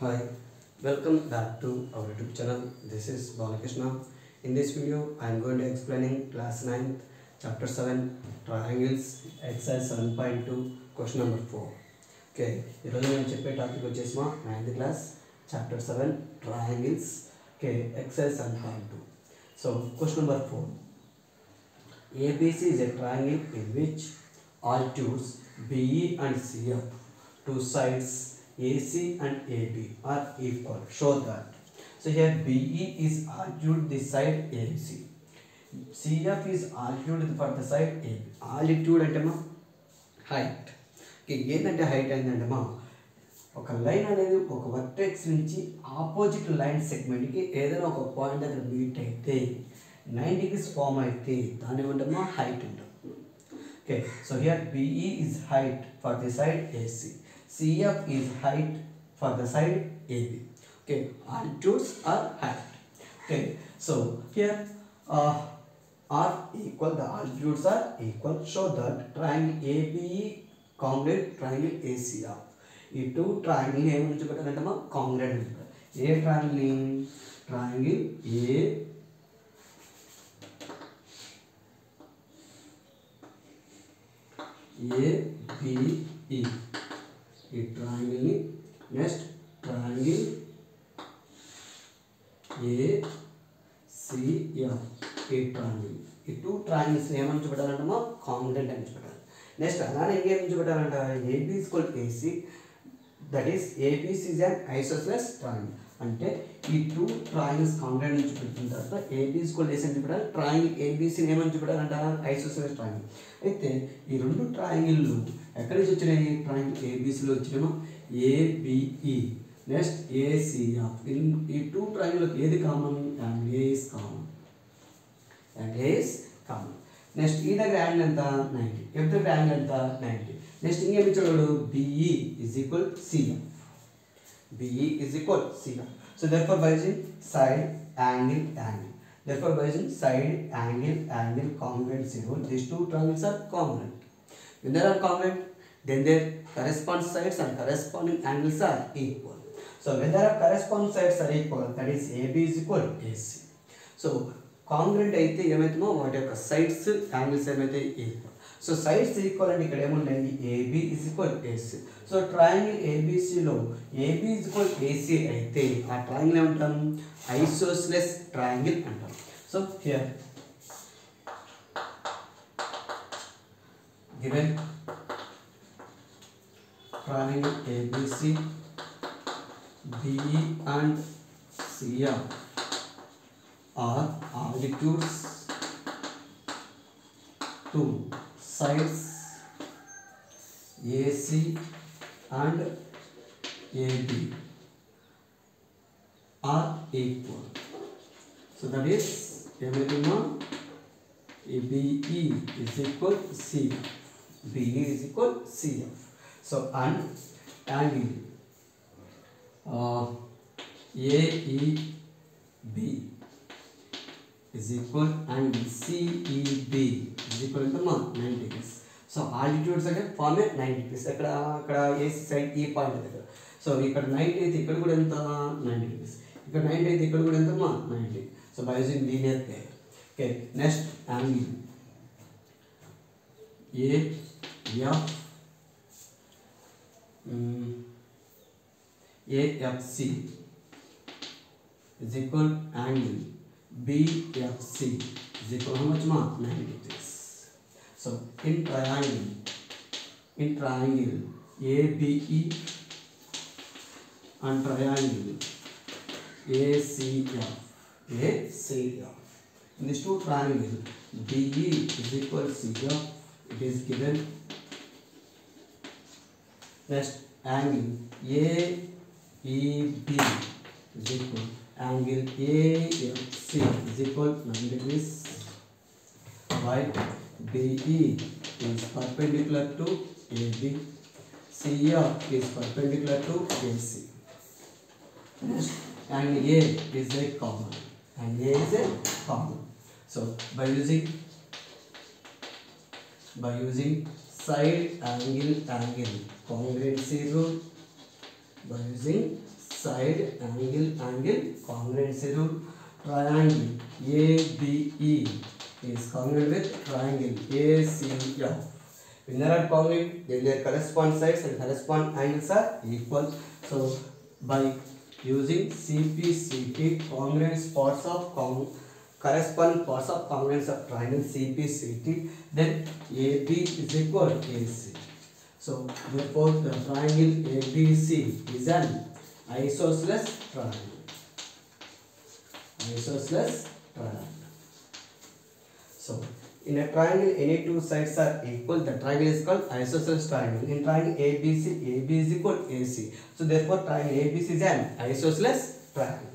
Hi, welcome back to our YouTube channel. This is Balakrishna. In this video, I am going to explaining class 9th, chapter 7, triangles, exercise 7.2, question number 4. Okay, ఈరోజు నేను చెప్పే topic వచ్చేసి మా 9th class, chapter 7, triangles, okay, exercise 7.2. So, question number 4. ABC is a triangle in which altitudes BE and CF, two sides AC and AB are equal. Show that. So here BE is altitude this side ABC. CF is altitude for the side AB. Altitude అంటే మా height. ఏంటంటే height ఏంటంటే మా ఒక line అనేది ఒక vertex నుంచి opposite line సెగ్మెంట్కి ఏదైనా ఒక పాయింట్ దగ్గర మీట్ అయితే 90 degrees ఫామ్ అయితే దాని ఏమంటామా హైట్ అంటాం. Okay, so here BE is height for the side AC. CF is height for the side AB. Okay, altitudes are height. Okay, so here are equal, the altitudes are equal. Show that triangle ABE congruent triangle ACR. ఈ two triangle ఏమని చూపెట్టాలంటే మా congruent అంటారు. A triangle? Triangle ABE. ఈ ట్రయాంగిల్ని next triangle ACF. ఈ triangle, ఈ two triangles ఏమని చూపెట్టాలంటే మా congruent అని చూపెట్టాలి. నెక్స్ట్ అలానే ఇంకేమని చూపెట్టాలంట AB is equal to AC, that is ABC is an isosceles triangle. అంటే ఈ టూ ట్రయాంగిల్స్ కాంగ్రెంట్ నుంచి చూపెట్టిన తర్వాత AB is equal to AC అని చూపెట్టాలి. ట్రయాంగిల్ ABCని ఏమని చూపెట్టాలంట ఐసోసెలస్ ట్రయాంగిల్. అయితే ఈ రెండు ట్రయాంగిల్లు ఎక్కడి నుంచి వచ్చినాయి? ట్రయాంగిల్ ABCలో వచ్చినామా ABE, నెక్స్ట్ ACF. ఈ టూ ట్రయాంగిల్కి ఏది common? Angle A is common. Angle A is common. Next ఈ దగ్గర యాంగిల్ ఎంత? 90. F దగ్గర యాంగిల్ ఎంత? 90. నెక్స్ట్ ఇంకేమి ఇచ్చాడు? BE is equal to CF. BE is equal to CF. So therefore by using side, angle, angle. Therefore by using side, angle, angle, congruent 0, these two triangles are congruent. When they are congruent, then their corresponding sides and corresponding angles are equal. So when there are corresponding sides are equal, that is AB is equal to AC. So congruent అయితే ఏమైతుందో వాటి యొక్క sides angles ఏమైతే equal. So sides equal అంటే ఇక్కడ ఏముంటాయి? AB is equal to AC. So triangle ABCలో AB is equal to AC అయితే ఆ ట్రయాంగిల్ ఏమంటాం? ఐసోసెలస్ ట్రయాంగిల్ అంటాం. So here given triangle ABC, BE and CF are altitudes to sides AC and AB are equal. So that is everything BE is equal to CF. BE is equal to CF. So and angle AEB is equal angle CEB is equal to 90 degrees. So altitudes again form a 90 degrees. ఇక్కడ AC side ఈ point దగ్గర. So ఇక్కడ 90 అయితే ఇక్కడ కూడా ఎంత? 90 degrees. ఇక్కడ 90 అయితే ఇక్కడ కూడా ఎంత? 90. So by using linear pair. Okay, next angle AFC is equal angle BFC is equal to how much? 90 degrees. So in triangle ABE and triangle ACF, in these two triangles BE is equal to CF, it is given. Next angle AEB is equal angle AFC is equal to 90 degrees, while BE is perpendicular to AB, CF is perpendicular to AC. Next, angle A is a common. Angle A is a common. So by using side, angle, congruency rule, by using side angle congruency rule. Triangle ABE is congruent with triangle ACF. When there are congruent, then their corresponding sides and corresponding angles are equal. So by using CPCT, congruent parts of corresponding parts of congruence of triangle CPCT, then AB is equal to AC. So therefore the triangle ABC is an isosceles triangle. Isosceles triangle. So in a triangle, any two sides are equal. The triangle is called isosceles triangle. In triangle ABC, AB is equal to AC. So therefore triangle ABC is an isosceles triangle.